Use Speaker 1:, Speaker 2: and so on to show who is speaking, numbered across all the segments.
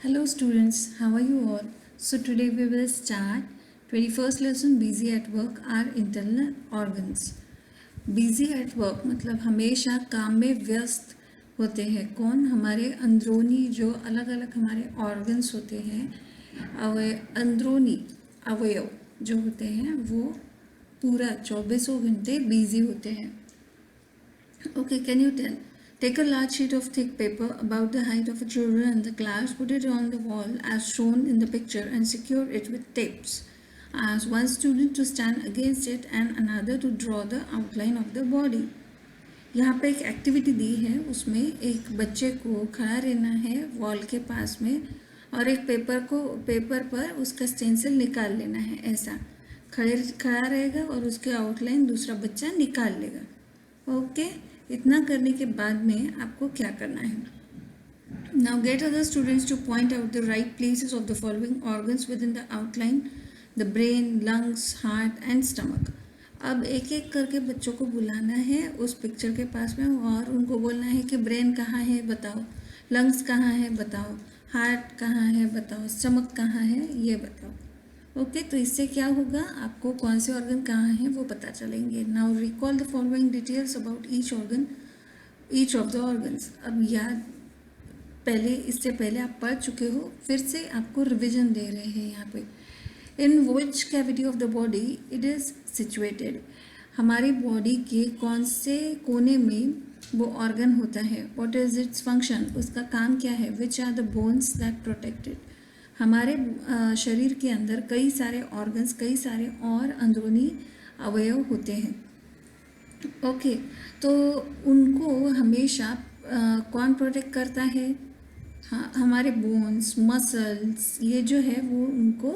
Speaker 1: Hello students, how are you all? So today we will start 21st lesson busy at work are internal organs. Busy at work मतलब हमेशा काम में व्यस्त होते हैं। कौन? हमारे अंदरूनी जो अलग अलग हमारे ऑर्गन्स होते हैं, अंदरूनी अवयव जो होते हैं वो पूरा 24 घंटे बिजी होते हैं। Okay, can you tell? Take a large sheet of thick paper about the height of a children in the class, put it on the wall as shown in the picture and secure it with tapes. Ask one student to stand against it and another to draw the outline of the body. यहाँ पे एक activity दी है, उसमें एक बच्चे को खड़ा रहना है वॉल के पास में और एक पेपर पर उसका स्टेंसिल निकाल लेना है। ऐसा खड़ा रहेगा और उसके आउटलाइन दूसरा बच्चा निकाल लेगा। ओके, इतना करने के बाद में आपको क्या करना है? Now get other students two point out the right places of the following organs with in the outline: the brain, lungs, heart and stomach. अब एक एक करके बच्चों को बुलाना है उस पिक्चर के पास में और उनको बोलना है कि ब्रेन कहाँ है बताओ, लंग्स कहाँ है बताओ, हार्ट कहाँ है बताओ, स्टमक कहाँ है ये बताओ। ओके, तो इससे क्या होगा, आपको कौन से ऑर्गन कहाँ हैं वो पता चलेंगे। Now recall the following details about each of the organs. अब याद इससे पहले आप पढ़ चुके हो, फिर से आपको रिविजन दे रहे हैं यहाँ पे। In which cavity of the body it is situated. हमारी बॉडी के कौन से कोने में वो ऑर्गन होता है। व्हाट इज इट्स फंक्शन, उसका काम क्या है। Which are the bones that protected. हमारे शरीर के अंदर कई सारे ऑर्गन्स, कई सारे और अंदरूनी अवयव होते हैं। ओके, तो उनको हमेशा कौन प्रोटेक्ट करता है? हाँ, हमारे बोन्स, मसल्स, ये जो है वो उनको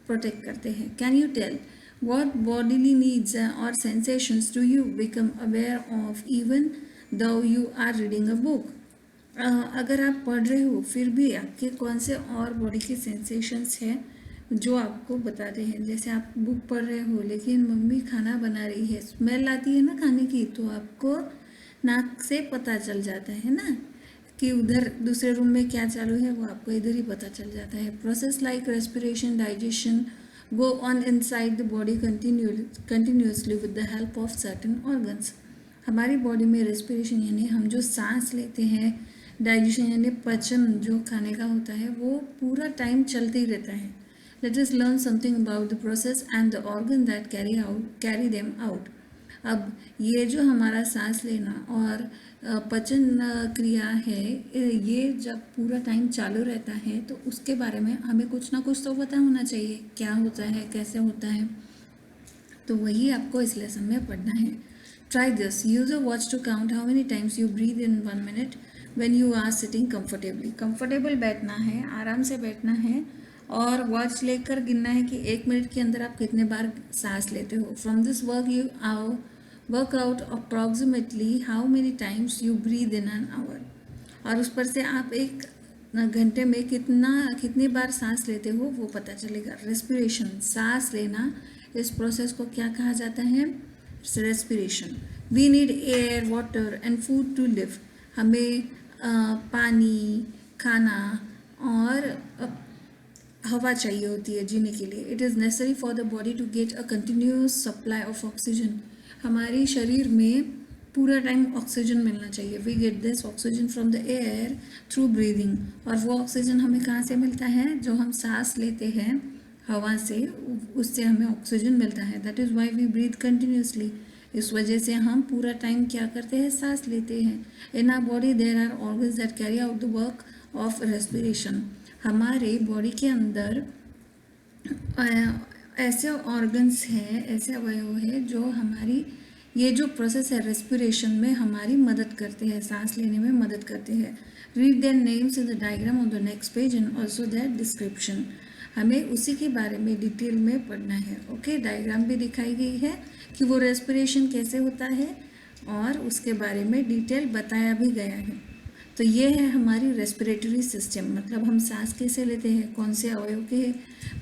Speaker 1: प्रोटेक्ट करते हैं। Can you tell what bodily needs और sensations do you become aware of even though you are reading a book. अगर आप पढ़ रहे हो फिर भी आपके कौन से और बॉडी के सेंसेशंस हैं जो आपको बताते हैं। जैसे आप बुक पढ़ रहे हो लेकिन मम्मी खाना बना रही है, स्मेल आती है ना खाने की, तो आपको नाक से पता चल जाता है ना कि उधर दूसरे रूम में क्या चालू है, वो आपको इधर ही पता चल जाता है। Process like respiration, digestion go on inside the body continuously with the help of certain organs. हमारी बॉडी में रेस्पिरेशन यानी हम जो सांस लेते हैं, डाइजेशन यानी पचन जो खाने का होता है, वो पूरा टाइम चलते ही रहता है। Let us learn something about the process and the organ that carry them out. अब ये जो हमारा सांस लेना और पचन क्रिया है, ये जब पूरा टाइम चालू रहता है तो उसके बारे में हमें कुछ ना कुछ तो पता होना चाहिए, क्या होता है, कैसे होता है। तो वही आपको इस लेसन में पढ़ना है। Try this, use a watch to count how many times you breathe in 1 minute when you are sitting comfortably. Comfortable बैठना है, आराम से बैठना है और वॉच लेकर गिनना है कि 1 मिनट के अंदर आप कितने बार सांस लेते हो। From this work out approximately how many times you breathe in an hour. और उस पर से आप एक घंटे में कितनी बार सांस लेते हो वो पता चलेगा। रेस्पिरेशन, सांस लेना, इस प्रोसेस को क्या कहा जाता है? Respiration. We need air, water and food to live. हमें पानी, खाना और हवा चाहिए होती है जीने के लिए। It is necessary for the body to get a continuous supply of oxygen. हमारे शरीर में पूरा टाइम ऑक्सीजन मिलना चाहिए। We get this oxygen from the air through breathing. और वो ऑक्सीजन हमें कहाँ से मिलता है? जो हम सांस लेते हैं हवा से, उससे हमें ऑक्सीजन मिलता है। That is why we breathe continuously. इस वजह से हम पूरा टाइम क्या करते हैं? सांस लेते हैं। In our body there are organs that carry out the work of respiration. हमारे बॉडी के अंदर ऐसे ऑर्गन्स हैं, ऐसे अवयव हैं जो हमारी ये जो प्रोसेस है रेस्पिरेशन में हमारी मदद करते हैं, सांस लेने में मदद करते हैं। Read their names in the diagram on the next page and also there description. हमें उसी के बारे में डिटेल में पढ़ना है। ओके, डायग्राम भी दिखाई गई है कि वो रेस्पिरेशन कैसे होता है और उसके बारे में डिटेल बताया भी गया है। तो ये है हमारी रेस्पिरेटरी सिस्टम, मतलब हम सांस कैसे लेते हैं, कौन से अवयव के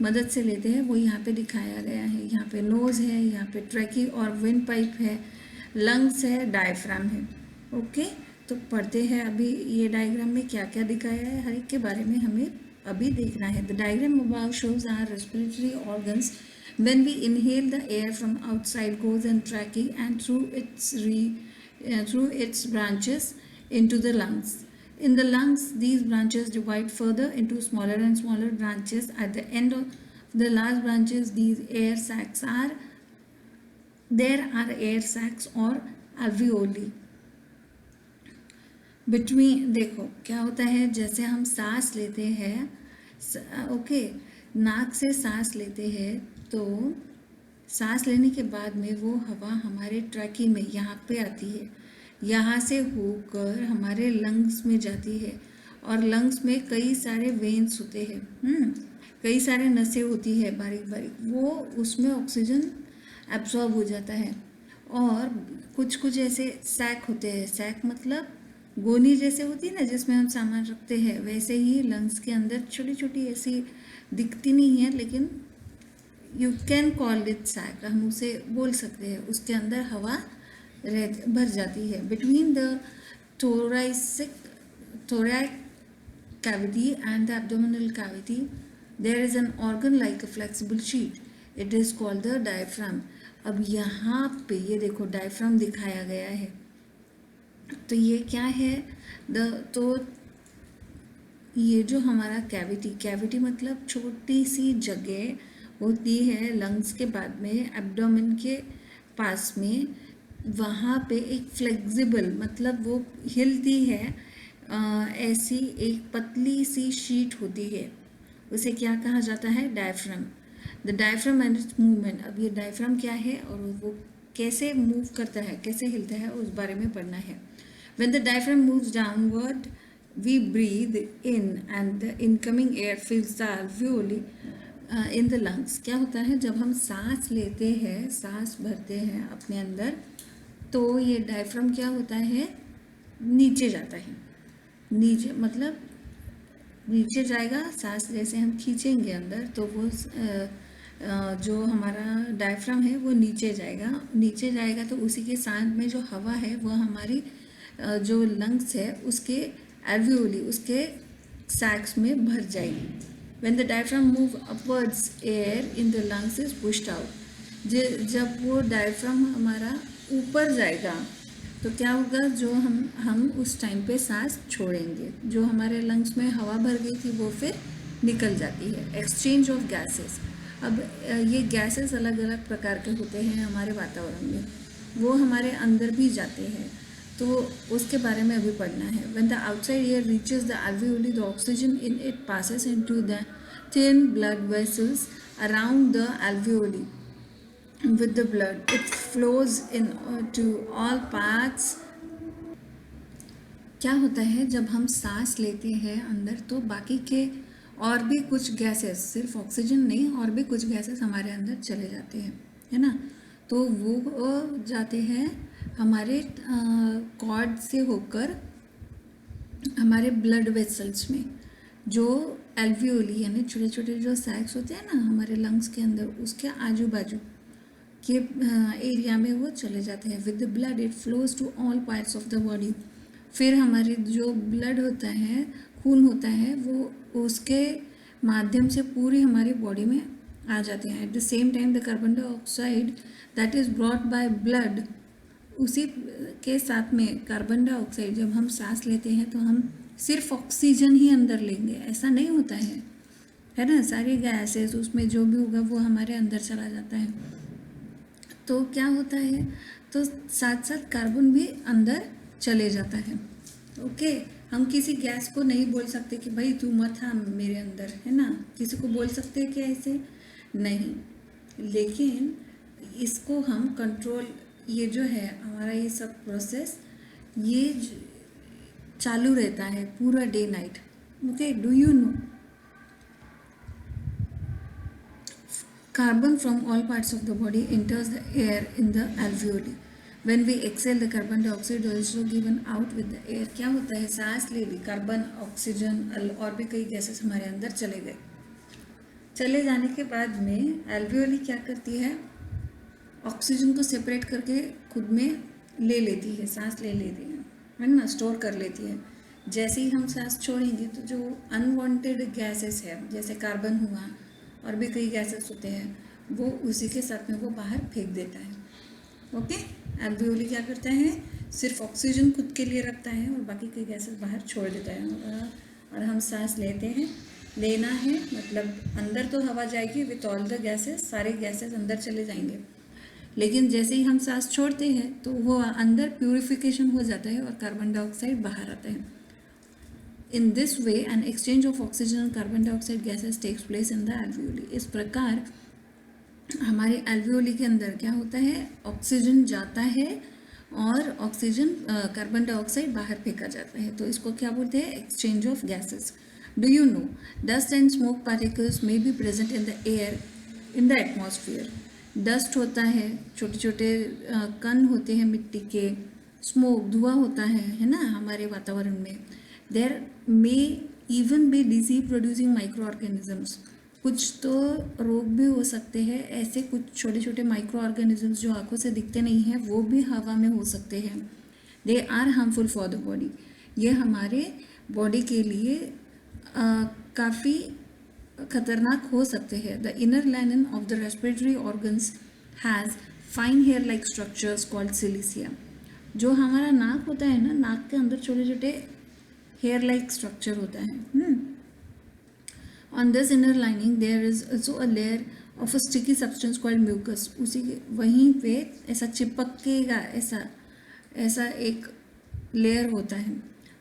Speaker 1: मदद से लेते हैं, वो यहाँ पे दिखाया गया है। यहाँ पे नोज़ है, यहाँ पे ट्रैकी और विंड पाइप है, लंग्स है, डायफ्राम है। ओके, तो पढ़ते हैं अभी ये डायग्राम में क्या क्या दिखाया है, हर एक के बारे में हमें अभी देखना है। The diagram above shows our respiratory organs when we inhale the air from outside goes in trachea and through its branches into the lungs. In the lungs, these branches divide further into smaller and smaller branches. At the end of the last branches, these air sacs are there are air sacs or alveoli. Between देखो क्या होता है, जैसे हम सांस लेते हैं, okay, नाक से सांस लेते हैं, तो सांस लेने के बाद में वो हवा हमारे ट्रैकी में यहाँ पे आती है, यहाँ से होकर हमारे लंग्स में जाती है, और लंग्स में कई सारे वेन्स होते हैं, कई सारे नसें होती है बारीक बारीक, वो उसमें ऑक्सीजन एब्जॉर्ब हो जाता है। और कुछ कुछ ऐसे सैक होते हैं, सैक मतलब गोनी जैसे होती है ना, जिसमें हम सामान रखते हैं, वैसे ही लंग्स के अंदर छोटी छोटी ऐसी दिखती नहीं है, लेकिन you can call it sac, हम उसे बोल सकते हैं, उसके अंदर हवा भर जाती है। Between the thoracic cavity and the abdominal cavity there is an organ like a flexible sheet, it is called the diaphragm। अब यहाँ पे ये देखो डायफ्राम दिखाया गया है, तो ये क्या है, तो ये जो हमारा कैविटी मतलब छोटी सी जगह होती है लंग्स के बाद में, एब्डोमेन के पास में, वहाँ पे एक फ्लेक्सिबल मतलब वो हिलती है, ऐसी एक पतली सी शीट होती है, उसे क्या कहा जाता है, diaphragm. The diaphragm and it's movement. अब ये डायफ्राम क्या है और वो कैसे मूव करता है, कैसे हिलता है, उस बारे में पढ़ना है। When the diaphragm moves downward, we breathe in and the incoming air fills the alveoli in the lungs। क्या होता है, जब हम सांस लेते हैं, सांस भरते हैं अपने अंदर, तो ये डायफ्राम क्या होता है, नीचे जाता है, नीचे मतलब नीचे जाएगा, सांस जैसे हम खींचेंगे अंदर, तो वो जो हमारा डायफ्राम है वो नीचे जाएगा, तो उसी के साथ में जो हवा है वो हमारी जो लंग्स है उसके एल्वियोली, उसके सैक्स में भर जाएगी। When the diaphragm move upwards, air in the lungs is pushed out। जब वो डायफ्राम हमारा ऊपर जाएगा तो क्या होगा, जो हम उस टाइम पे सांस छोड़ेंगे, जो हमारे लंग्स में हवा भर गई थी वो फिर निकल जाती है। Exchange of gases. अब ये गैसेस अलग अलग प्रकार के होते हैं हमारे वातावरण में, वो हमारे अंदर भी जाते हैं, तो उसके बारे में अभी पढ़ना है। When the outside air reaches the alveoli, the oxygen in it passes into the thin blood vessels around the alveoli with the blood. It flows in to all parts। क्या होता है, जब हम सांस लेते हैं अंदर, तो बाकी के और भी कुछ गैसेस, सिर्फ ऑक्सीजन नहीं, और भी कुछ गैसेस हमारे अंदर चले जाते हैं, है ना, तो वो जाते हैं हमारे कॉर्ड से होकर हमारे ब्लड वेसल्स में, जो एल्वियोली यानी छोटे छोटे जो सैक्स होते हैं ना हमारे लंग्स के अंदर, उसके आजू बाजू के एरिया में वो चले जाते हैं। With the blood it flows to all parts of the body. फिर हमारे जो ब्लड होता है, खून होता है, वो उसके माध्यम से पूरी हमारी बॉडी में आ जाते हैं। Eight the same time the carbon dioxide that is brought by blood, उसी के साथ में कार्बन डाइऑक्साइड, जब हम सांस लेते हैं तो हम सिर्फ ऑक्सीजन ही अंदर लेंगे, ऐसा नहीं होता है ना, सारी गैसेस उसमें जो भी होगा वो हमारे अंदर चला जाता है। तो क्या होता है, तो साथ साथ कार्बन भी अंदर चले जाता है। ओके, हम किसी गैस को नहीं बोल सकते कि भाई तू मत आ मेरे अंदर, है ना, किसी को बोल सकते हैं क्या ऐसे? नहीं, लेकिन इसको हम कंट्रोल, ये जो है हमारा ये सब प्रोसेस ये चालू रहता है पूरा day night. Okay, do you no carbon from all parts of the body enters the air in the alveoli। when we exhale the carbon dioxide also given out with the air। क्या होता है, सांस ले ली, carbon, oxygen और भी कई gases हमारे अंदर चले गए, चले जाने के बाद में एल्वियोली क्या करती है, ऑक्सीजन को सेपरेट करके खुद में ले लेती है, सांस ले लेती है ना, स्टोर कर लेती है। जैसे ही हम सांस छोड़ेंगे तो जो अनवांटेड गैसेस है जैसे कार्बन हुआ और भी कई गैसेस होते हैं वो उसी के साथ में वो बाहर फेंक देता है। ओके, एल्वियोली क्या करता है, सिर्फ ऑक्सीजन खुद के लिए रखता है और बाकी कई गैसेस बाहर छोड़ देता है। और हम सांस लेते हैं, लेना है मतलब अंदर तो हवा जाएगी विथ ऑल द गैसेस, सारे गैसेस अंदर चले जाएंगे, लेकिन जैसे ही हम सांस छोड़ते हैं तो वो अंदर प्यूरिफिकेशन हो जाता है और कार्बन डाइऑक्साइड बाहर आता है। In this way an exchange of oxygen और carbon dioxide gases takes place in the alveoli. इस प्रकार हमारे एल्वियोली के अंदर क्या होता है, ऑक्सीजन जाता है और ऑक्सीजन कार्बन डाइऑक्साइड बाहर फेंका जाता है, तो इसको क्या बोलते हैं, exchange of gases. Do you no dust and smoke particles may be present in the air in the atmosphere. Dust होता है, छोटे छोटे कण होते हैं मिट्टी के, स्मोक धुआं होता है ना हमारे वातावरण में। There may even be disease producing micro organisms, कुछ तो रोग भी हो सकते हैं, ऐसे कुछ छोटे छोटे माइक्रो ऑर्गेनिजम्स जो आंखों से दिखते नहीं हैं वो भी हवा में हो सकते हैं। They are harmful for the body, ये हमारे बॉडी के लिए काफ़ी खतरनाक हो सकते हैं। The inner lining of the respiratory organs has fine hair like structures called cilia. जो हमारा नाक होता है ना, नाक के अंदर छोटे छोटे हेयर लाइक स्ट्रक्चर होता है। On this inner lining there is also a layer of a sticky substance called mucus। उसी के वहीं पे ऐसा चिपकेगा, ऐसा एक लेयर होता है।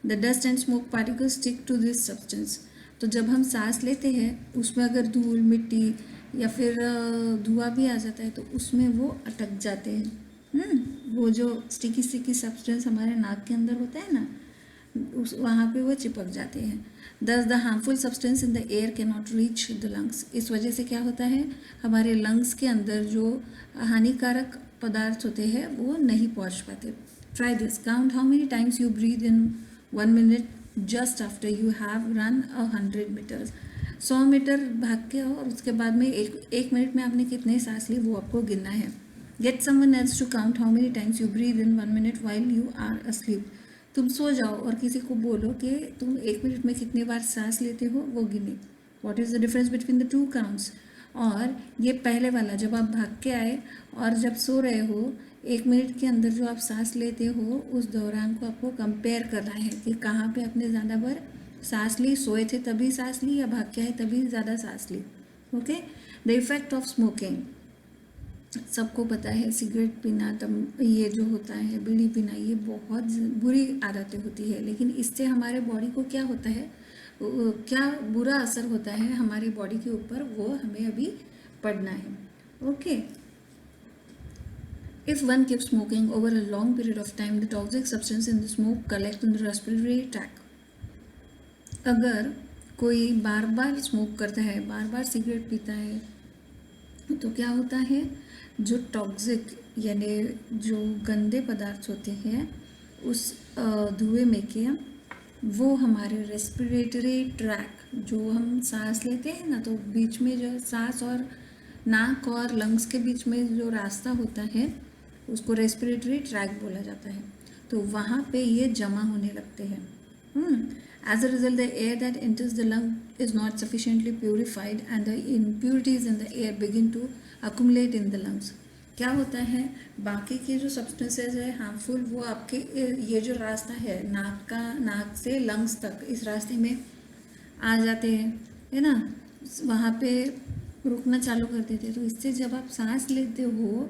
Speaker 1: The dust and smoke particles stick to this substance। तो जब हम सांस लेते हैं उसमें अगर धूल मिट्टी या फिर धुआं भी आ जाता है तो उसमें वो अटक जाते हैं। वो जो स्टिकी सब्सटेंस हमारे नाक के अंदर होता है ना, उस वहाँ पे वो चिपक जाते हैं। Thus the harmful substance in the air cannot reach the lungs। इस वजह से क्या होता है, हमारे लंग्स के अंदर जो हानिकारक पदार्थ होते हैं वो नहीं पहुँच पाते। Try this, count how many times you breathe in 1 minute just after you have run 100 meters। 100 metre भाग के और उसके बाद में एक मिनट में आपने कितने सांस ली वो आपको गिनना है। Get someone else to count how many times you breathe in 1 minute while you are asleep। तुम सो जाओ और किसी को बोलो कि तुम 1 मिनट में कितनी बार सांस लेते हो वो गिने। What is the difference between the two counts. और ये पहले वाला जब आप भाग के आए और जब सो रहे हो, 1 मिनट के अंदर जो आप सांस लेते हो उस दौरान को आपको कंपेयर करना है कि कहाँ पे आपने ज़्यादा बार सांस ली, सोए थे तभी सांस ली या भाग के आए तभी ज़्यादा सांस ली। Okay, the effect of smoking, सबको पता है सिगरेट पीना, ये जो होता है बीड़ी पीना, ये बहुत बुरी आदतें होती है, लेकिन इससे हमारे बॉडी को क्या होता है, क्या बुरा असर होता है हमारी बॉडी के ऊपर, वो हमें अभी पढ़ना है। Okay, if one keep smoking over a long period of time the toxic substance in the smoke collect in the respiratory tract. अगर कोई बार बार स्मोक करता है, बार बार सिगरेट पीता है, तो क्या होता है, जो टॉक्सिक यानी जो गंदे पदार्थ होते हैं उस धुएं में के वो हमारे रेस्पिरेटरी ट्रैक, जो हम सांस लेते हैं ना, तो बीच में जो सांस और नाक और लंग्स के बीच में जो रास्ता होता है उसको रेस्पिरेटरी ट्रैक बोला जाता है, तो वहाँ पे ये जमा होने लगते हैं। As a result, the air that enters the lung is not sufficiently purified and the impurities in the air begin to accumulate in the lungs। क्या होता है, बाकी के जो सब्सटेंसेज है हार्मफुल वो आपके ये जो रास्ता है नाक से लंग्स तक, इस रास्ते में आ जाते हैं, है ना, वहाँ पे रुकना चालू कर देते हैं। तो इससे जब आप सांस लेते हो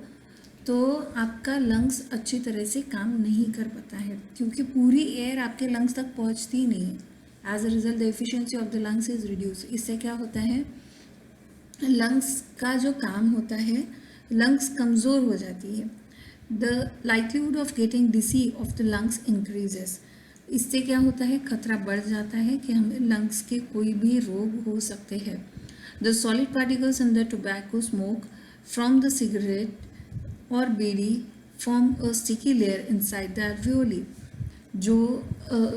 Speaker 1: तो आपका लंग्स अच्छी तरह से काम नहीं कर पाता है, क्योंकि पूरी एयर आपके लंग्स तक पहुंचती ही नहीं है। As a result the efficiency of the lungs is reduce. इससे क्या होता है, लंग्स का जो काम होता है, लंग्स कमज़ोर हो जाती है। The likelihood of getting disease of the lungs increases. इससे क्या होता है, खतरा बढ़ जाता है कि हमें लंग्स के कोई भी रोग हो सकते हैं। The solid particles in the tobacco smoke from the cigarette और bidi form a sticky layer inside the alveoli. जो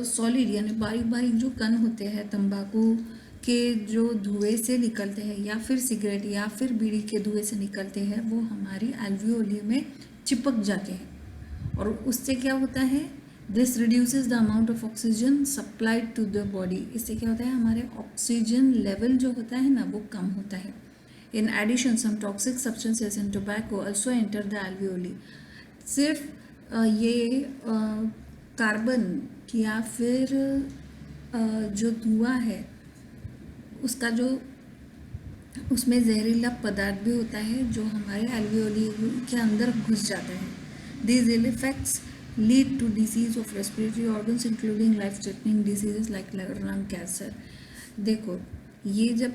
Speaker 1: सॉलिड यानी बारीक बारीक जो कण होते हैं तंबाकू के जो धुएं से निकलते हैं या फिर सिगरेट या फिर बीड़ी के धुएं से निकलते हैं, वो हमारी एल्वियोली में चिपक जाते हैं और उससे क्या होता है, this reduces the amount of oxygen supplied to the body. इससे क्या होता है, हमारे ऑक्सीजन लेवल जो होता है ना वो कम होता है। In addition some toxic substances in tobacco also enter the alveoli. सिर्फ ये कार्बन या फिर जो धुआं है उसका जो उसमें जहरीला पदार्थ भी होता है जो हमारे एल्वियोली के अंदर घुस जाता है। These ill effects lead to disease of respiratory organs including life-threatening diseases like lung cancer। देखो, ये जब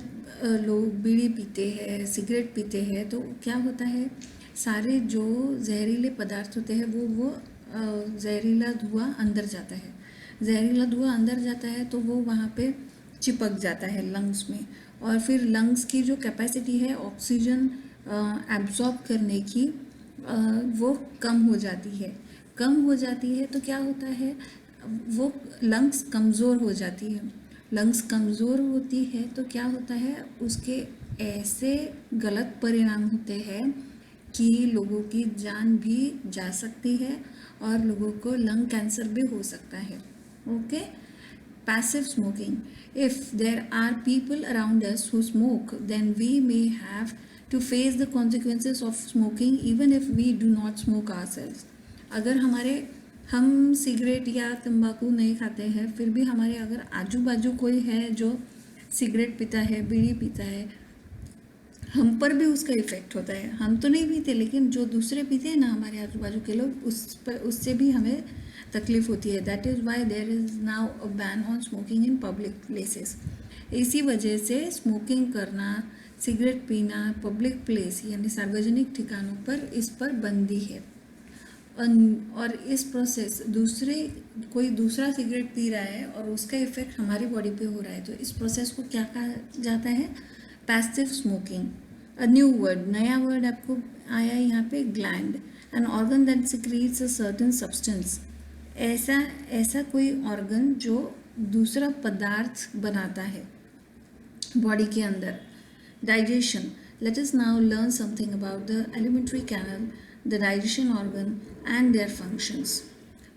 Speaker 1: लोग बीड़ी पीते हैं, सिगरेट पीते हैं, तो क्या होता है, सारे जो जहरीले पदार्थ होते हैं वो जहरीला धुआं अंदर जाता है। जहरीला धुआं अंदर जाता है तो वो वहाँ पे चिपक जाता है लंग्स में, और फिर लंग्स की जो कैपेसिटी है ऑक्सीजन एब्जॉर्ब करने की वो कम हो जाती है। कम हो जाती है तो क्या होता है, वो लंग्स कमज़ोर हो जाती है। लंग्स कमज़ोर होती है तो क्या होता है, उसके ऐसे गलत परिणाम होते हैं कि लोगों की जान भी जा सकती है और लोगों को लंग कैंसर भी हो सकता है। Okay. Passive smoking. If there are people around us who smoke, then we may have to face the consequences of smoking even if we do not smoke ourselves। अगर हम सिगरेट या तंबाकू नहीं खाते हैं, फिर भी हमारे अगर आजू बाजू कोई है जो सिगरेट पीता है, बीड़ी पीता है, हम पर भी उसका इफ़ेक्ट होता है। हम तो नहीं पीते, लेकिन जो दूसरे पीते हैं ना, हमारे आजू बाजू के लोग, उससे भी हमें तकलीफ होती है। That is why there is now a ban on smoking in public places. इसी वजह से स्मोकिंग करना, सिगरेट पीना पब्लिक प्लेस यानी सार्वजनिक ठिकानों पर, इस पर बंदी है। और इस प्रोसेस कोई दूसरा सिगरेट पी रहा है और उसका इफ़ेक्ट हमारी बॉडी पे हो रहा है, तो इस प्रोसेस को क्या कहा जाता है, passive smoking. A new word, नया वर्ड आपको आया यहाँ पे, gland. An organ that secretes a certain substance. ऐसा कोई ऑर्गन जो दूसरा पदार्थ बनाता है बॉडी के अंदर। Digestion. Let us now learn something about the alimentary canal, the digestion organ and their functions.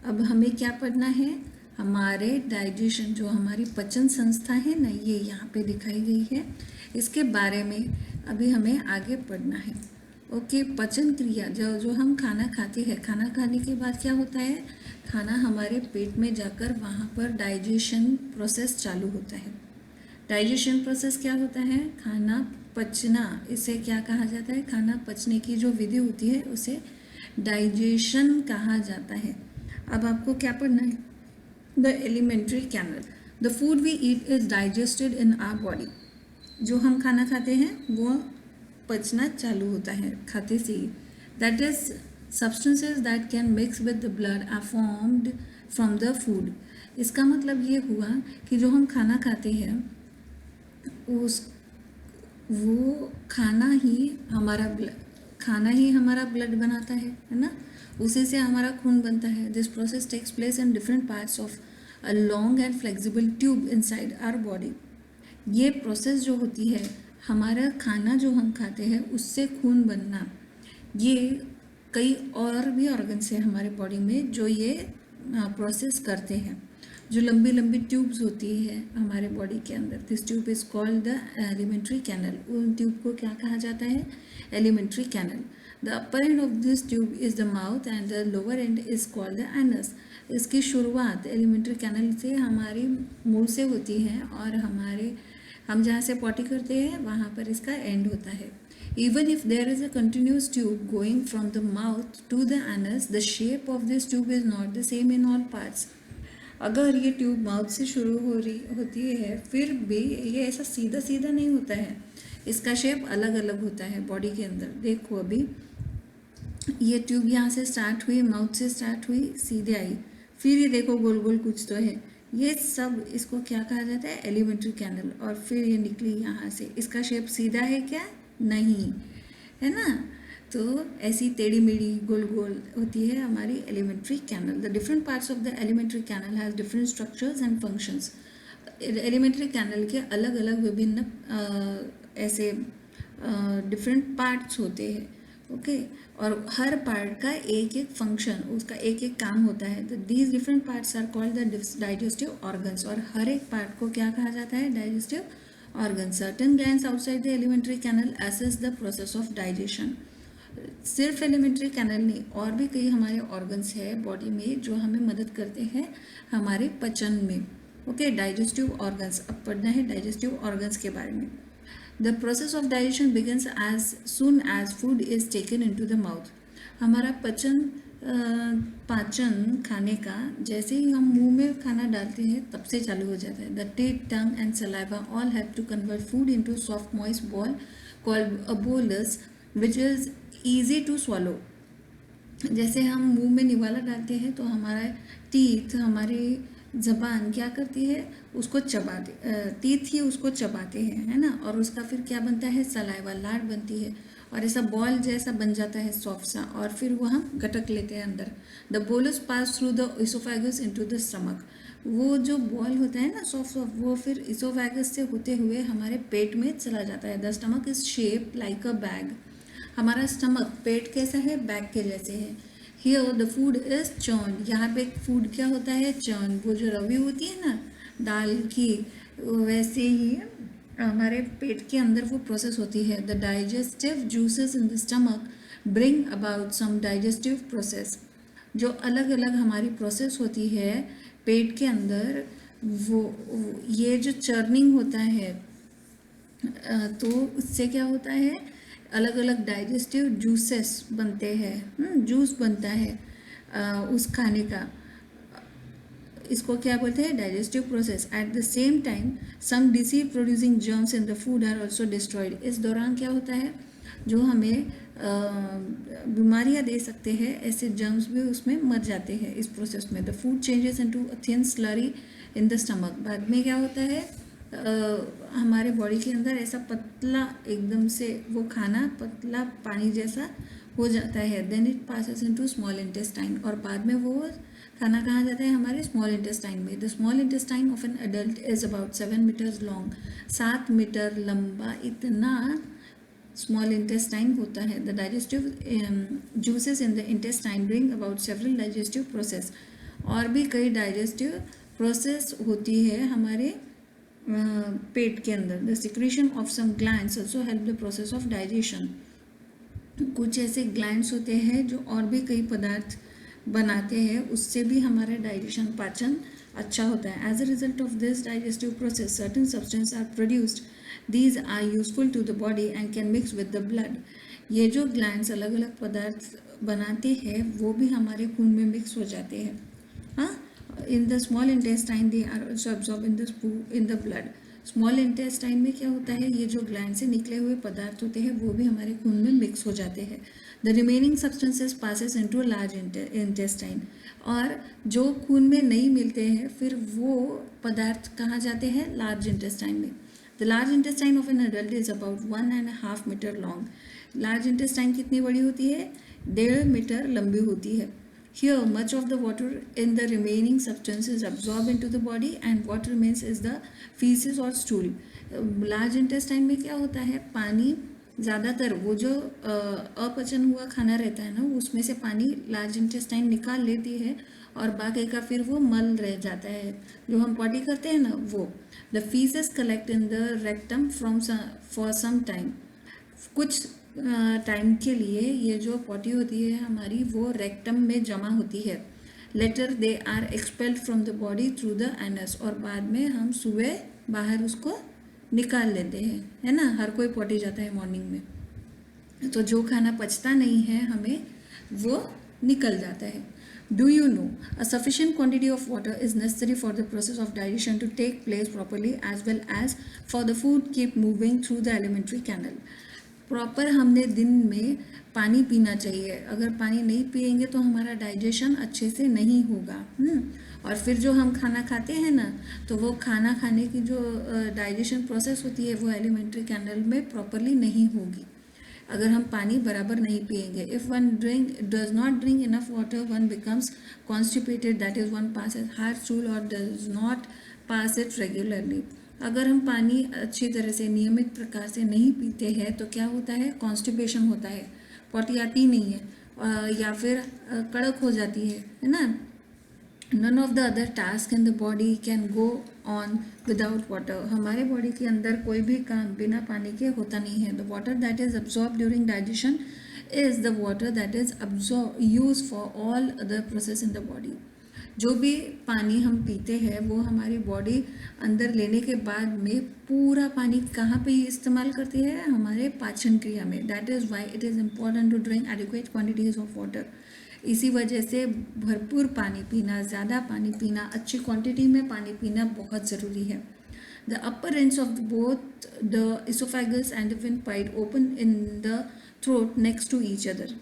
Speaker 1: अब हमें क्या पढ़ना है, हमारे डाइजेशन, जो हमारी पचन संस्था है ना, ये यहाँ पे दिखाई गई है, इसके बारे में अभी हमें आगे पढ़ना है। ओके। पचन क्रिया, जो हम खाना खाते हैं, खाना खाने के बाद क्या होता है, खाना हमारे पेट में जाकर वहाँ पर डाइजेशन प्रोसेस चालू होता है। डाइजेशन प्रोसेस क्या होता है, खाना पचना, इसे क्या कहा जाता है, खाना पचने की जो विधि होती है उसे डाइजेशन कहा जाता है। अब आपको क्या पढ़ना है, the alimentary canal. The food we eat is digested in our body. जो हम खाना खाते हैं वो पचना चालू होता है खाते से ही। That is substances that can mix with the blood are formed from the food. इसका मतलब ये हुआ कि जो हम खाना खाते हैं वो खाना ही हमारा ब्लड बनाता है ना, उसी से हमारा खून बनता है। This process takes place in different parts of a long and flexible tube inside our body. ये प्रोसेस जो होती है, हमारा खाना जो हम खाते हैं उससे खून बनना, ये कई और भी ऑर्गन्स हैं हमारे बॉडी में जो ये प्रोसेस करते हैं। जो लंबी लंबी ट्यूब्स होती है हमारे बॉडी के अंदर, this tube is called the alimentary canal. उन ट्यूब को क्या कहा जाता है, alimentary canal. The upper end of this tube is the mouth and the lower end is called the anus. इसकी शुरुआत एलिमेंट्री कैनल से हमारी मुंह से होती है और हम जहाँ से पॉटी करते हैं वहाँ पर इसका एंड होता है। Even if there is a continuous tube going from the mouth to the anus, the shape of this tube is not the same in all parts। अगर ये ट्यूब माउथ से शुरू होती है, फिर भी ये ऐसा सीधा सीधा नहीं होता है, इसका शेप अलग अलग होता है बॉडी के अंदर। देखो अभी ये ट्यूब यहाँ से स्टार्ट हुई, माउथ से स्टार्ट हुई, सीधे आई, फिर ये देखो गोल गोल कुछ तो है, ये सब इसको क्या कहा जाता है, एलिमेंट्री कैनल। और फिर ये निकली यहाँ से, इसका शेप सीधा है क्या, नहीं है ना, तो ऐसी टेढ़ी मेढ़ी गोल गोल होती है हमारी alimentary canal. The different parts of the alimentary canal has different structures and functions. Alimentary canal के अलग अलग विभिन्न ऐसे डिफरेंट पार्ट्स होते हैं, ओके। और हर पार्ट का एक एक फंक्शन, उसका एक एक काम होता है। तो these different parts are called the digestive organs. और हर एक पार्ट को क्या कहा जाता है? Digestive organ. Certain glands outside the alimentary canal assist the process of digestion. सिर्फ एलिमेंट्री कैनल नहीं, और भी कई हमारे ऑर्गन्स है बॉडी में जो हमें मदद करते हैं हमारे पचन में। Okay, digestive organs. अब पढ़ना है डाइजेस्टिव ऑर्गन्स के बारे में। The process of digestion begins as soon as food is taken into the mouth. हमारा पाचन खाने का जैसे ही हम मुंह में खाना डालते हैं तब से चालू हो जाता है। The teeth, tongue and saliva all have to convert food into soft moist ball called a bolus which is easy to swallow. जैसे हम मुंह में निवाला डालते हैं तो हमारा टीथ, हमारी जबान क्या करती है? उसको चबाते, टीथ ही उसको चबाते हैं, है ना। और उसका फिर क्या बनता है? सलाइवा, लार बनती है, और ऐसा बॉल जैसा बन जाता है सॉफ्ट सा, और फिर वो हम गटक लेते हैं अंदर। The bolus pass through the oesophagus into the stomach. वो जो बॉल होता है ना सॉफ्ट सॉफ्ट, वो फिर इसोफेगस से होते हुए हमारे पेट में चला जाता है। The stomach is shape like a bag. हमारा स्टमक, पेट कैसा है? बैग के जैसे है। Here the food is churn. यहाँ पे फूड क्या होता है? चर्न। वो जो रवी होती है ना दाल की, वैसे ही हमारे पेट के अंदर वो प्रोसेस होती है। The digestive juices in the stomach bring about some digestive process. जो अलग अलग हमारी प्रोसेस होती है पेट के अंदर, ये जो चर्निंग होता है, तो उससे क्या होता है? अलग अलग डाइजेस्टिव जूसेस बनते हैं, जूस बनता है उस खाने का। इसको क्या बोलते हैं? Digestive process. At the same time some disease producing germs in the food are also destroyed. इस दौरान क्या होता है? जो हमें बीमारियां दे सकते हैं, ऐसे जर्म्स भी उसमें मर जाते हैं इस प्रोसेस में। The food changes into a thin slurry in the stomach. बाद में क्या होता है? हमारे बॉडी के अंदर ऐसा पतला, एकदम से वो खाना पतला पानी जैसा हो जाता है। Then it passes into small intestine. और बाद में वो खाना कहाँ जाता है? हमारे स्मॉल इंटेस्टाइन में। The small intestine of an adult is about 7 metres long. 7 metre लंबा इतना स्मॉल इंटेस्टाइन होता है। The digestive juices in the intestine bring about several digestive process. और भी कई डाइजेस्टिव प्रोसेस होती है हमारे पेट के अंदर। The secretion of some glands also help the process of digestion. कुछ ऐसे ग्लैंड्स होते हैं जो और भी कई पदार्थ बनाते हैं, उससे भी हमारा डाइजेशन, पाचन अच्छा होता है। As a result of this digestive process certain substance are produced. These are useful to the body and can mix with the blood. ये जो ग्लैंड्स अलग अलग पदार्थ बनाते हैं वो भी हमारे खून में मिक्स हो जाते हैं। हाँ, in the small intestine they are also absorb in the blood. Small intestine में क्या होता है? ये जो ग्लैंड से निकले हुए पदार्थ होते हैं वो भी हमारे खून में मिक्स हो जाते हैं। The remaining substances passes into large intestine. और जो खून में नहीं मिलते हैं फिर वो पदार्थ कहाँ जाते हैं? लार्ज इंटेस्टाइन में। The large intestine of an adult is about 1.5 metre long. Large intestine कितनी बड़ी होती है? 1.5 मीटर लंबी होती है। Here, much of the water in the remaining substance is absorbed into the body and what remains is the feces or stool. Large intestine में क्या होता है? पानी ज़्यादातर वो जो अपचन हुआ खाना रहता है ना, उसमें से पानी लार्ज इंटेस्टाइन निकाल लेती है और बाकी का फिर वो मल रह जाता है, जो हम पॉटी करते हैं ना वो। The faeces collect in the rectum for some time. कुछ टाइम के लिए ये जो पॉटी होती है हमारी वो रेक्टम में जमा होती है। Later they are expelled from the body through the anus. और बाद में हम सुबह बाहर उसको निकाल लेते हैं, है ना। हर कोई पॉटी जाता है मॉर्निंग में, तो जो खाना पचता नहीं है हमें वो निकल जाता है। Do you know a sufficient quantity of water is necessary for the process of digestion to take place properly as well as for the food keep moving through the alimentary canal. Proper हमने दिन में पानी पीना चाहिए। अगर पानी नहीं पिएंगे तो हमारा डाइजेशन अच्छे से नहीं होगा। और फिर जो हम खाना खाते हैं ना, तो वो खाना खाने की जो डाइजेशन प्रोसेस होती है वो एलिमेंट्री कैनल में प्रॉपरली नहीं होगी अगर हम पानी बराबर नहीं पिएंगे। If one does not drink enough water one becomes constipated, that is one passes hard stool और does not pass it regularly. अगर हम पानी अच्छी तरह से नियमित प्रकार से नहीं पीते हैं तो क्या होता है? कॉन्स्टिपेशन होता है, पॉटी आती नहीं है या फिर कड़क हो जाती है ना। None of the other task in the body can go on without water. हमारे बॉडी के अंदर कोई भी काम बिना पानी के होता नहीं है। The water that is absorb during digestion is the water that is absorb use for all other process in the body. जो भी पानी हम पीते हैं वो हमारी बॉडी अंदर लेने के बाद में पूरा पानी कहाँ पे इस्तेमाल करती है, हमारे पाचन क्रिया में। That is why it is important to drink adequate quantities of water. इसी वजह से भरपूर पानी पीना, ज़्यादा पानी पीना, अच्छी क्वांटिटी में पानी पीना बहुत ज़रूरी है। The upper ends of both the oesophagus and the windpipe open in the throat next to each other.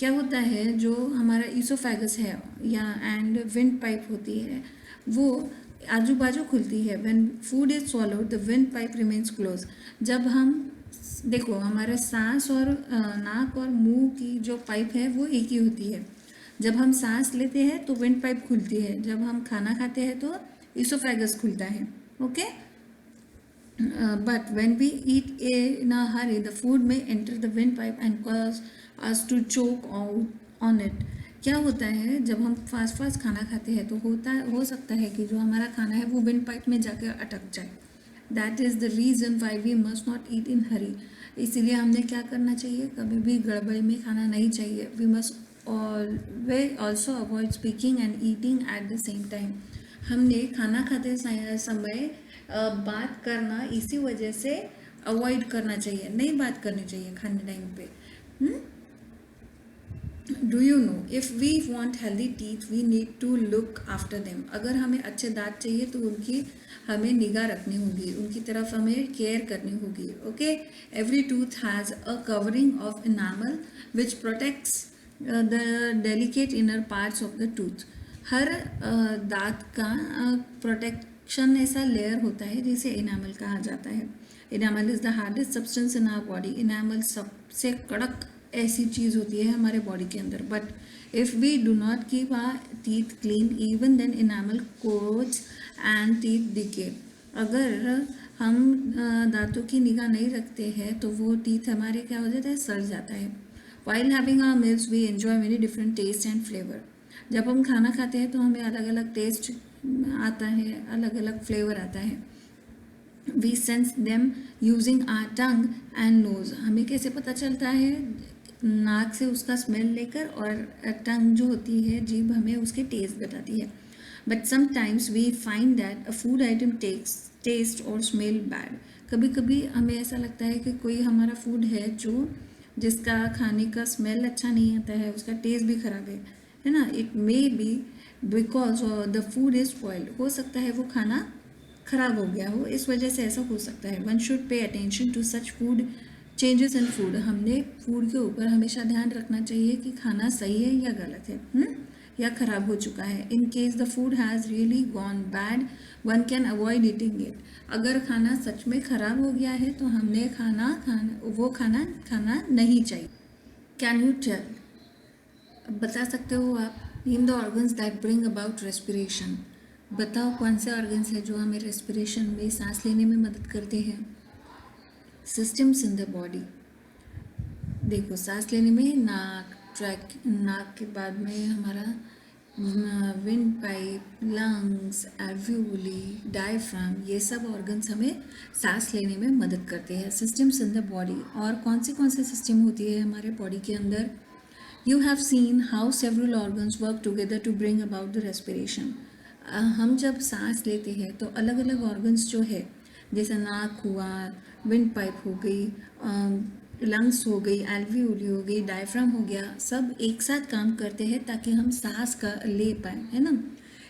Speaker 1: क्या होता है, जो हमारा इसोफेगस है या एंड विंड पाइप होती है वो आजू बाजू खुलती है। When food is swallowed the wind pipe remains close. जब हम देखो हमारे सांस और नाक और मुंह की जो पाइप है वो एक ही होती है। जब हम सांस लेते हैं तो विंड पाइप खुलती है, जब हम खाना खाते हैं तो इसोफेगस खुलता है। Okay, but when we eat in a hurry the food may enter the windpipe and cause us to choke out on it। क्या होता है, जब हम फास्ट खाना खाते हैं तो हो सकता है कि जो हमारा खाना है वो विंड पाइप में जाकर अटक जाए। That is the reason why we must not eat in hurry. इसीलिए हमने क्या करना चाहिए, कभी भी गड़बड़ी में खाना नहीं चाहिए। We must also avoid speaking and eating at the same time. हमने खाना खाते समय बात करना इसी वजह से अवॉइड करना चाहिए, नहीं बात करनी चाहिए खाने टाइम पे। Do you know if we want healthy teeth we need to look after them. अगर हमें अच्छे दांत चाहिए तो उनकी हमें निगाह रखनी होगी, उनकी तरफ हमें केयर करनी होगी। Okay, every tooth has a covering of enamel which protects the delicate inner parts of the tooth. हर दांत का प्रोटेक्शन ऐसा लेयर होता है जिसे इनामल कहा जाता है। Enamel is the hardest substance in our body. Enamel सबसे कड़क ऐसी चीज़ होती है हमारे बॉडी के अंदर। But if we do not keep our teeth clean even then enamel corrodes and teeth decay. अगर हम दांतों की निगाह नहीं रखते हैं तो वो टीथ हमारे क्या हो जाता है, सड़ जाता है। While having our meals we enjoy many different taste and flavour. जब हम खाना खाते हैं तो हमें अलग अलग टेस्ट आता है, अलग अलग फ्लेवर आता है। We sense them using our tongue and nose. हमें कैसे पता चलता है, नाक से उसका स्मेल लेकर, और टंग जो होती है जीभ हमें उसके टेस्ट बताती है। But sometimes we find that a food item taste और स्मेल बैड। कभी कभी हमें ऐसा लगता है कि कोई हमारा फूड है जो जिसका खाने का स्मेल अच्छा नहीं आता है, उसका टेस्ट भी खराब है ना। It may be because the food is spoiled. हो सकता है वो खाना खराब हो गया हो, इस वजह से ऐसा हो सकता है। One should pay attention to such food changes in food. हमने फूड के ऊपर हमेशा ध्यान रखना चाहिए कि खाना सही है या गलत है, या खराब हो चुका है। In case the food has really gone bad one can avoid eating it. अगर खाना सच में खराब हो गया है तो हमने वो खाना नहीं चाहिए। कैन यू टेल, बता सकते हो आप, name the organs that bring about respiration. बताओ कौन से ऑर्गन्स हैं जो हमें रेस्पिरेशन में, सांस लेने में मदद करते हैं। Systems in the body. देखो सांस लेने में नाक के बाद में हमारा wind pipe, lungs, alveoli, diaphragm, ये सब ऑर्गन्स हमें सांस लेने में मदद करते हैं। Systems in the body. और कौन से सिस्टम होती है हमारे बॉडी के अंदर। You have seen how several organs work together to bring about the respiration. हम जब सांस लेते हैं तो अलग अलग ऑर्गन्स जो है, जैसे नाक हुआ, विंड पाइप हो गई, लंग्स हो गई, एल्वियोली हो गई, डायफ्राम हो गया, सब एक साथ काम करते हैं ताकि हम सांस का ले पाए, है ना।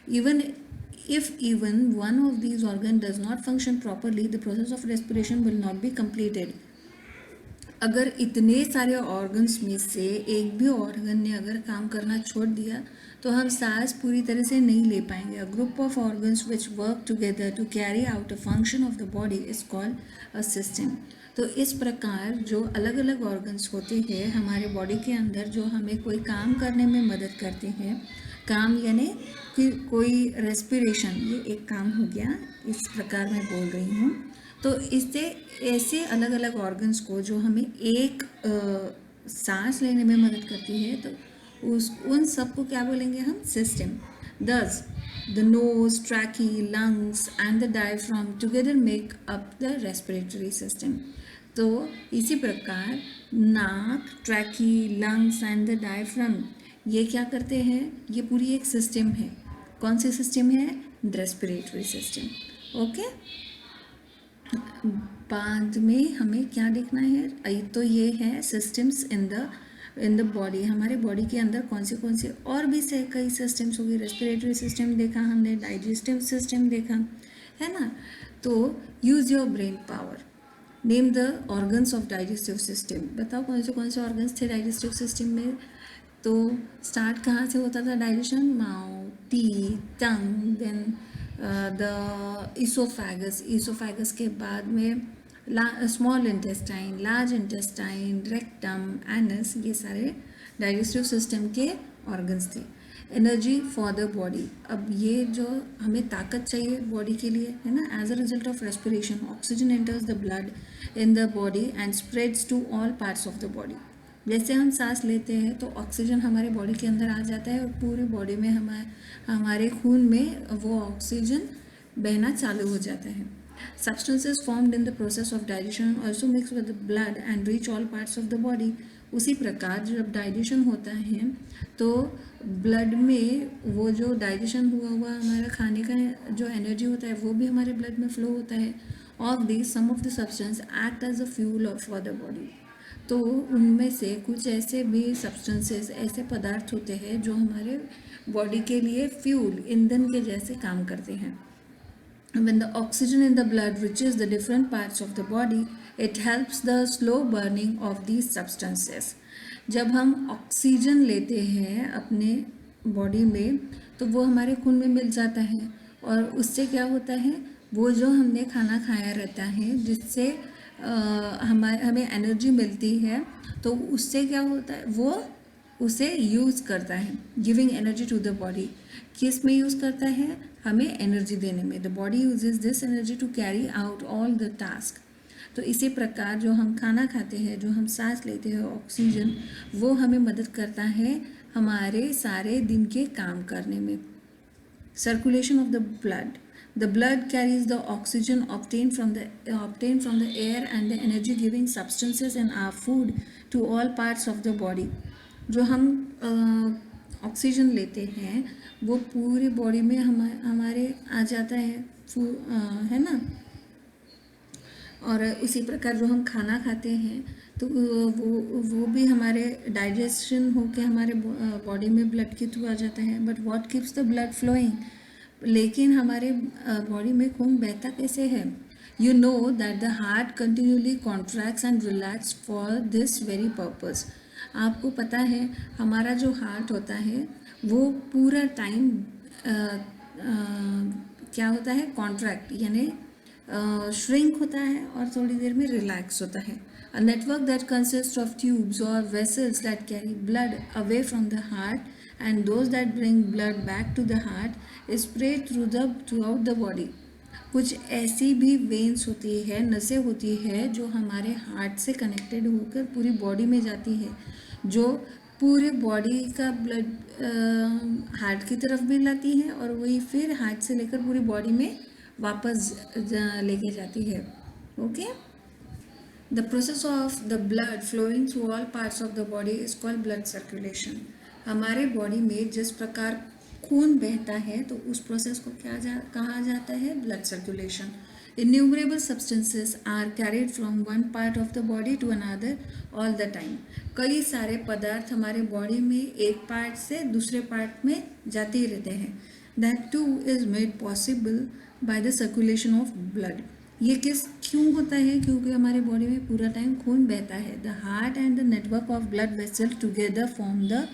Speaker 1: even one of these organ does not function properly, the process of respiration will not be completed। अगर इतने सारे ऑर्गन्स में से एक भी ऑर्गन ने अगर काम करना छोड़ दिया तो हम सांस पूरी तरह से नहीं ले पाएंगे। A group of organs which work together to carry out a function of the body is called a system. तो इस प्रकार जो अलग अलग ऑर्गन्स होते हैं हमारे बॉडी के अंदर जो हमें कोई काम करने में मदद करते हैं, काम यानी कि कोई रेस्पिरेशन, ये एक काम हो गया, इस प्रकार मैं बोल रही हूँ। तो इससे ऐसे अलग अलग ऑर्गन्स को जो हमें एक सांस लेने में मदद करती है, तो उन सब को क्या बोलेंगे हम? सिस्टम. दस the nose, trachea, lungs and the diaphragm together make up the respiratory system. तो इसी प्रकार नाक, ट्रैकी, लंग्स एंड द डायफ्राम ये क्या करते हैं? ये पूरी एक सिस्टम है. कौन सी सिस्टम है? Respiratory system. ओके. बाद में हमें क्या देखना है? तो ये है सिस्टम्स इन द बॉडी. हमारे बॉडी के अंदर कौन से और भी से कई सिस्टम्स होगी. रेस्पिरेटरी सिस्टम देखा हमने, डाइजेस्टिव सिस्टम देखा, है ना. तो use your brain power. Name the organs of digestive system. बताओ कौन से ऑर्गन्स थे डाइजेस्टिव सिस्टम में? तो स्टार्ट कहाँ से होता था digestion? Mouth, teeth, tongue, then the oesophagus के बाद में small intestine, large intestine, rectum, anus, ये सारे डाइजेस्टिव सिस्टम के ऑर्गन्स थे. Energy for the body. अब ये जो हमें ताकत चाहिए बॉडी के लिए, है ना. As a result of respiration oxygen enters the blood in the body and spreads to all parts of the body. जैसे हम सांस लेते हैं तो ऑक्सीजन हमारे बॉडी के अंदर आ जाता है और पूरी बॉडी में हमारे खून में वो ऑक्सीजन बहना चालू हो जाता है. Substances formed in the process of digestion also mix with the blood and reach all parts of the body. उसी प्रकार जब डाइजेशन होता है तो ब्लड में वो जो डाइजेशन हुआ हमारा खाने का जो एनर्जी होता है वो भी हमारे ब्लड में फ्लो होता है. Of this some of the substance act as a fuel for the body. तो उनमें से कुछ ऐसे भी सब्सटेंसेस, ऐसे पदार्थ होते हैं जो हमारे बॉडी के लिए फ्यूल, ईंधन के जैसे काम करते हैं. When the oxygen in the blood reaches the different parts of the body, it helps the slow burning of these substances. जब हम ऑक्सीजन लेते हैं अपने बॉडी में तो वो हमारे खून में मिल जाता है और उससे क्या होता है? वो जो हमने खाना खाया रहता है जिससे हमें एनर्जी मिलती है, तो उससे क्या होता है? वो उसे यूज़ करता है, giving energy to the body. किस में यूज़ करता है? हमें एनर्जी देने में. The body uses this energy to carry out all the task. तो इसी प्रकार जो हम खाना खाते हैं, जो हम सांस लेते हैं ऑक्सीजन, वो हमें मदद करता है हमारे सारे दिन के काम करने में. Circulation of the blood. The blood carries the oxygen obtained from the air and the energy giving substances in our food to all parts of the body. जो हम ऑक्सीजन लेते हैं वो पूरी बॉडी में हमारे आ जाता है, है ना. और उसी प्रकार जो हम खाना खाते हैं तो वो भी हमारे डाइजेशन होके हमारे बॉडी में ब्लड के थ्रू आ जाता है. But what keeps the blood flowing. लेकिन हमारे बॉडी में खून बहता कैसे है? You know that the heart continuously contracts and relax for this very purpose. आपको पता है हमारा जो हार्ट होता है वो पूरा टाइम क्या होता है? कॉन्ट्रैक्ट यानी श्रिंक होता है और थोड़ी देर में रिलैक्स होता है. A network that consist of tubes और vessels that carry blood away from the heart and those that bring blood back to the heart is spread throughout the body. कुछ ऐसी भी वेन्स होती है, नसें होती है जो हमारे हार्ट से कनेक्टेड होकर पूरी बॉडी में जाती है, जो पूरे बॉडी का ब्लड हार्ट की तरफ भी लाती है और वही फिर हार्ट से लेकर पूरी बॉडी में वापस लेके जाती है. Okay. The process of the blood flowing through all parts of the body is called blood circulation. हमारे बॉडी में जिस प्रकार खून बहता है तो उस प्रोसेस को कहा जाता है? Blood circulation. Innumerable substances are carried from one part of the body to another all the time. कई सारे पदार्थ हमारे बॉडी में एक पार्ट से दूसरे पार्ट में जाते ही रहते हैं. That two is made possible by the circulation of blood. ये क्यों होता है? क्योंकि हमारे बॉडी में पूरा टाइम खून बहता है. The heart and the network of blood vessel together form the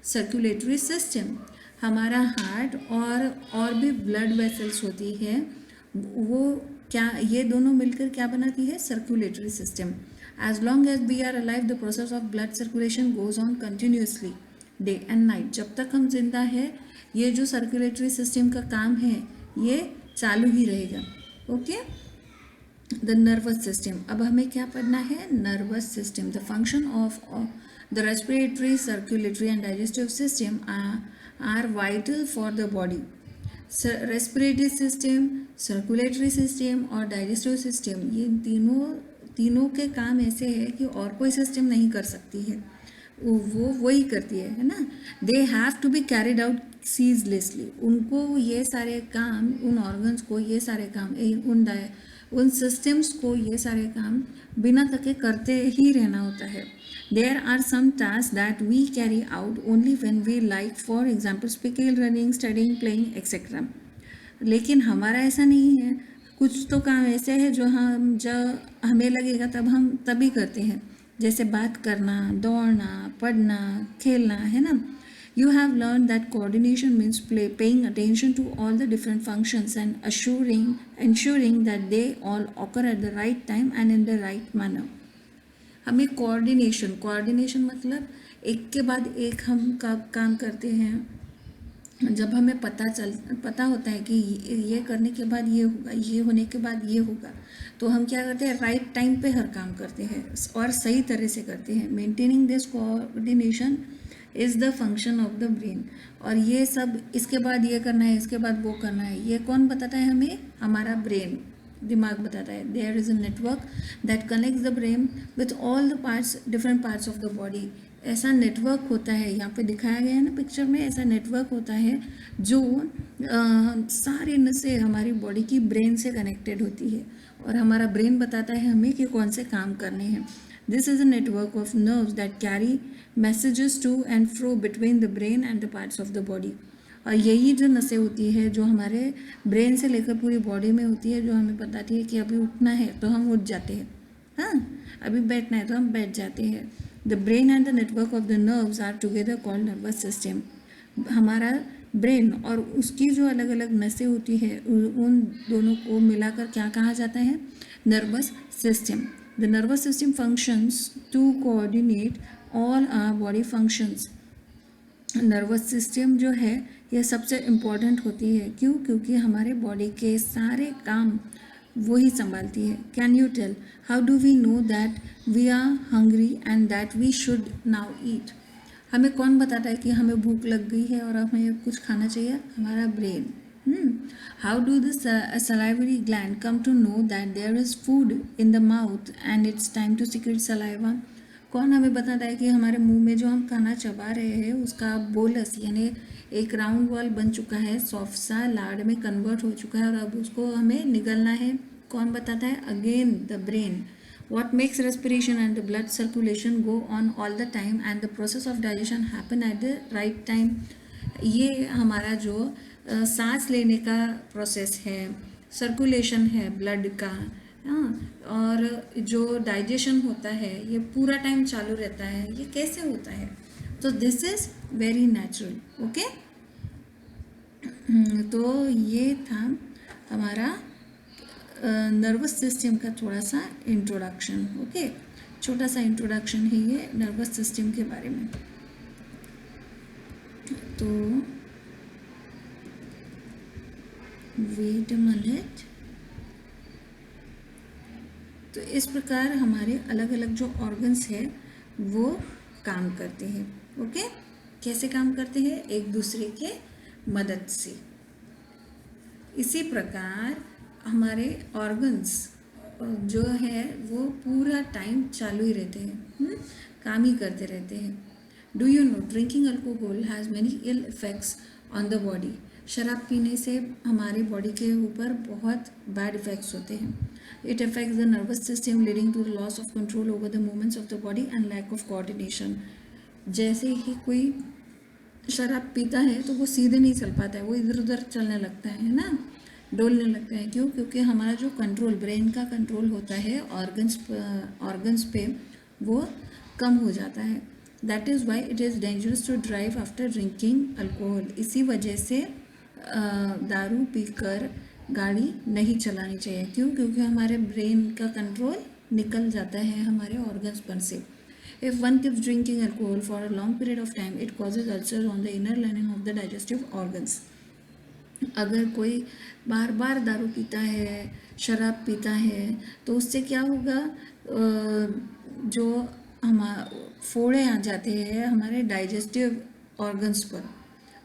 Speaker 1: circulatory system. हमारा हार्ट और भी ब्लड वेसल्स होती है, वो क्या ये दोनों मिलकर क्या बनाती है? Circulatory system. As long as we are alive the process of blood circulation goes on continuously day and night. जब तक हम जिंदा है ये जो सर्कुलेटरी सिस्टम का काम है ये चालू ही रहेगा. ओके. The nervous system. अब हमें क्या पढ़ना है? Nervous system. The function of the respiratory, circulatory and digestive system are vital for the body. Respiratory system, circulatory system और डाइजेस्टिव सिस्टम, ये तीनों के काम ऐसे है कि और कोई सिस्टम नहीं कर सकती है, वो वही करती है ना। They have to be carried out ceaselessly. उनको ये सारे काम, उन ऑर्गन्स को ये सारे काम, उन सिस्टम्स को ये सारे काम बिना थके करते ही रहना होता है। There are some task that we carry out only when we like, for example speaking, running, studying, playing etcetera. लेकिन हमारा ऐसा नहीं है। कुछ तो काम ऐसे है जो जब हमें लगेगा तब हम तभी करते हैं, जैसे बात करना, दौड़ना, पढ़ना, खेलना, है ना। You have learned that coordination means paying attention to all the different functions and ensuring that they all occur at the right time and in the right manner. हमें कोऑर्डिनेशन मतलब एक के बाद एक हम काम करते हैं। जब हमें पता होता है कि ये करने के बाद ये होगा, ये होने के बाद ये होगा, तो हम क्या करते हैं? राइट टाइम पे हर काम करते हैं और सही तरह से करते हैं। Maintaining this coordination is the function of the brain. और ये सब, इसके बाद ये करना है, इसके बाद वो करना है, ये कौन बताता है हमें? हमारा ब्रेन, दिमाग बताता है। There is a network that connects the brain with all the parts, different parts of the body. ऐसा नेटवर्क होता है, यहाँ पे दिखाया गया है ना पिक्चर में, ऐसा नेटवर्क होता है जो सारी नसें हमारी बॉडी की ब्रेन से कनेक्टेड होती है और हमारा ब्रेन बताता है हमें कि कौन से काम करने हैं। This is a network of nerves that carry messages to and fro between the brain and the parts of the body. और यही जो नसें होती है जो हमारे ब्रेन से लेकर पूरी बॉडी में होती है, जो हमें बताती है कि अभी उठना है तो हम उठ जाते हैं, हाँ, अभी बैठना है तो हम बैठ जाते हैं। The brain and the network of the nerves are together called nervous system. हमारा ब्रेन और उसकी जो अलग अलग नसें होती है, उन दोनों को मिलाकर क्या कहा जाता है? Nervous system. The nervous system functions to coordinate all our body functions. Nervous system जो है ये सबसे इम्पॉर्टेंट होती है। क्यों? क्योंकि हमारे बॉडी के सारे काम वही संभालती है। Can you tell how do we know that we are hungry and that we should now eat? हमें कौन बताता है कि हमें भूख लग गई है और हमें कुछ खाना चाहिए? हमारा brain. How do the salivary gland come to know that there is food in the mouth and it's time to secrete saliva? कौन हमें बताता है कि हमारे मुंह में जो हम खाना चबा रहे हैं उसका बोलस यानी एक राउंड वॉल बन चुका है, सॉफ्ट सा लाड़ में कन्वर्ट हो चुका है और अब उसको हमें निगलना है? कौन बताता है? Again the brain. What makes respiration and the blood circulation go on all the time and the process of digestion happen at the right time? ये हमारा जो सांस लेने का प्रोसेस है, सर्कुलेशन है ब्लड का, हाँ, और जो डाइजेशन होता है ये पूरा टाइम चालू रहता है। ये कैसे होता है? तो this is very natural. Okay, तो ये था हमारा नर्वस सिस्टम का थोड़ा सा इंट्रोडक्शन। ओके, छोटा सा इंट्रोडक्शन है ये नर्वस सिस्टम के बारे में। तो वेट अ मिनट। तो इस प्रकार हमारे अलग अलग जो ऑर्गन्स है वो काम करते हैं। ओके, कैसे काम करते हैं? एक दूसरे के मदद से। इसी प्रकार हमारे ऑर्गन्स जो है वो पूरा टाइम चालू ही रहते हैं, काम ही करते रहते हैं। Do you know drinking alcohol has many ill effects on the body? शराब पीने से हमारे बॉडी के ऊपर बहुत बैड इफ़ेक्ट्स होते हैं। It affects the nervous system leading to the loss of control over the movements of the body and lack of coordination. जैसे ही कोई शराब पीता है तो वो सीधे नहीं चल पाता है, वो इधर उधर चलने लगता है ना, डोलने लगता है। क्यों? क्योंकि हमारा जो कंट्रोल, ब्रेन का कंट्रोल होता है ऑर्गन्स पे, वो कम हो जाता है। That is why it is dangerous to drive after drinking alcohol. इसी वजह से दारू पीकर गाड़ी नहीं चलानी चाहिए। क्यों? क्योंकि हमारे ब्रेन का कंट्रोल निकल जाता है हमारे ऑर्गन्स पर से। If one keeps drinking alcohol for a long period of time, it causes ulcers on the inner lining of the digestive organs. अगर कोई बार बार दारू पीता है, शराब पीता है, तो उससे क्या होगा, जो हम फोड़े आ जाते हैं हमारे डाइजेस्टिव ऑर्गन्स पर।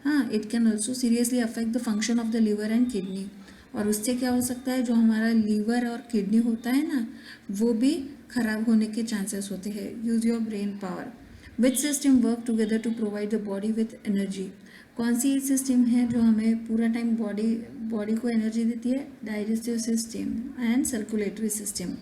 Speaker 1: हाँ, it can also seriously affect the function of the liver and kidney. और उससे क्या हो सकता है, जो हमारा लीवर और किडनी होता है ना, वो भी खराब होने के चांसेस होते हैं। Use your brain power. Which system work together to provide the body with energy. कौन सी सिस्टम है जो हमें पूरा टाइम बॉडी बॉडी को एनर्जी देती है? Digestive system and circulatory system.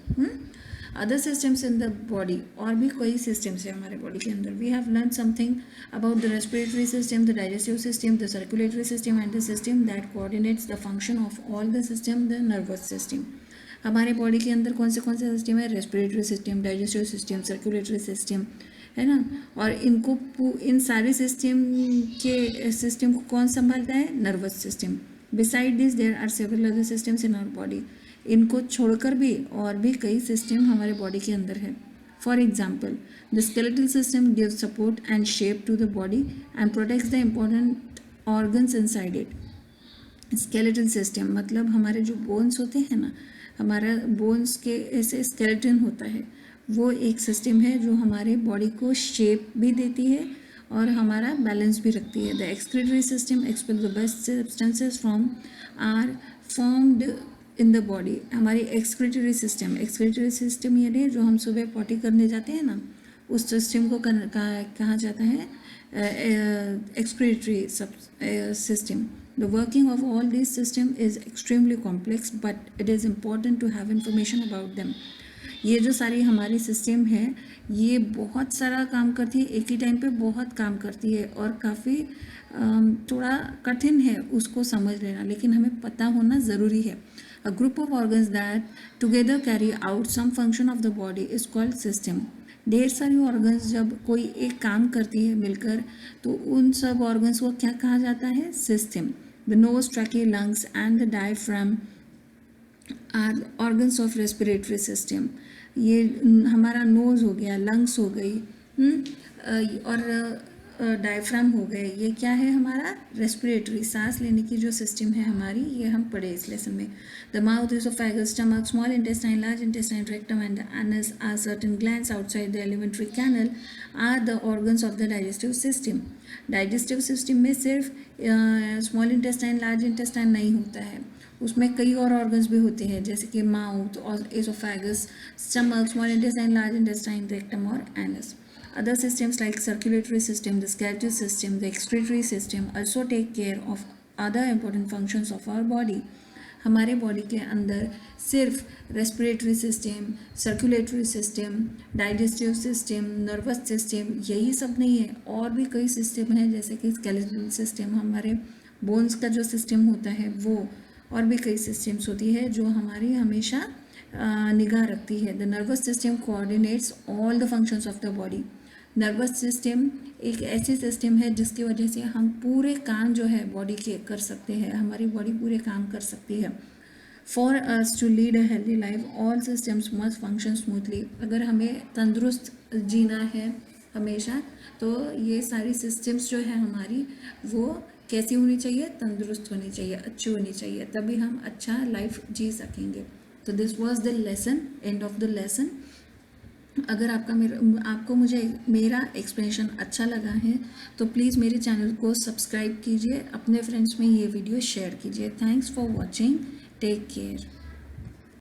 Speaker 1: Other systems in the body, और भी कई सिस्टम्स है हमारे बॉडी के अंदर। We have learn something about the respiratory system, the digestive system, the circulatory system and the system that coordinates the function of all the system, the nervous system. हमारे body के अंदर कौन से system है? Respiratory system, digestive system, circulatory system, है ना। और इन सारे सिस्टम को कौन संभालता है? Nervous system. Beside this there are several other systems in our body. इनको छोड़कर भी और भी कई सिस्टम हमारे बॉडी के अंदर है। For example, the skeletal system gives support and shape to the body and protects the important organs inside it. Skeletal system मतलब हमारे जो बोन्स होते हैं ना, हमारा बोन्स के ऐसे स्केलेटन होता है, वो एक सिस्टम है जो हमारे बॉडी को शेप भी देती है और हमारा बैलेंस भी रखती है। The excretory system expel the best substances from are formed in the body. हमारी एक्सक्रीटरी सिस्टम यानी जो हम सुबह पॉटी करने जाते हैं ना, उस सिस्टम को कहा जाता है excretory system. The working of all these systems is extremely complex, but it is important to have information about them. ये जो सारी हमारी सिस्टम है, ये बहुत सारा काम करती है, एक ही टाइम पे बहुत काम करती है और काफ़ी थोड़ा कठिन है उसको समझ लेना, लेकिन हमें पता होना ज़रूरी है। A group of organs that together carry out some function of the body is called system. ढेर सारी ऑर्गन्स जब कोई एक काम करती है मिलकर, तो उन सब ऑर्गन्स को क्या कहा जाता है? System. The nose, trachea, lungs and the diaphragm are organs of respiratory system. ये हमारा नोज हो गया, लंग्स हो गई, और डायफ्राम हो गए, ये क्या है? हमारा रेस्पिरेटरी, सांस लेने की जो सिस्टम है हमारी, ये हम पढ़े इस लेसन में। The mouth, oesophagus, stomach, small intestine, large intestine, rectum and anus are certain glands outside the alimentary canal are the organs of the digestive system. Digestive system में सिर्फ स्मॉल इंटेस्टाइन, लार्ज इंटेस्टाइन नहीं होता है, उसमें कई और organs भी होते हैं, जैसे कि माउथ और oesophagus, stomach, small intestine, large intestine, rectum और anus. Other systems like circulatory system, the skeletal system, the excretory system also take care of other important functions of our body. हमारे body के अंदर सिर्फ respiratory system, circulatory system, digestive system, nervous system यही सब नहीं है, और भी कई सिस्टम हैं, जैसे कि स्केलेटल सिस्टम, हमारे बोन्स का जो सिस्टम होता है वो, और भी कई सिस्टम्स होती है जो हमारी हमेशा निगाह रखती है। The nervous system coordinates all the functions of the body. Nervous system एक ऐसी सिस्टम है जिसकी वजह से हम पूरे काम जो है बॉडी के कर सकते हैं, हमारी बॉडी पूरे काम कर सकती है। For us to lead a healthy life all systems must function smoothly. अगर हमें तंदुरुस्त जीना है हमेशा, तो ये सारी सिस्टम्स जो है हमारी, वो कैसी होनी चाहिए? तंदुरुस्त होनी चाहिए, अच्छी होनी चाहिए, तभी हम अच्छा लाइफ जी सकेंगे। तो this was the lesson, end of the lesson. अगर आपको मुझे मेरा एक्सप्लेनेशन अच्छा लगा है तो प्लीज़ मेरे चैनल को सब्सक्राइब कीजिए, अपने फ्रेंड्स में ये वीडियो शेयर कीजिए। Thanks for watching, take care.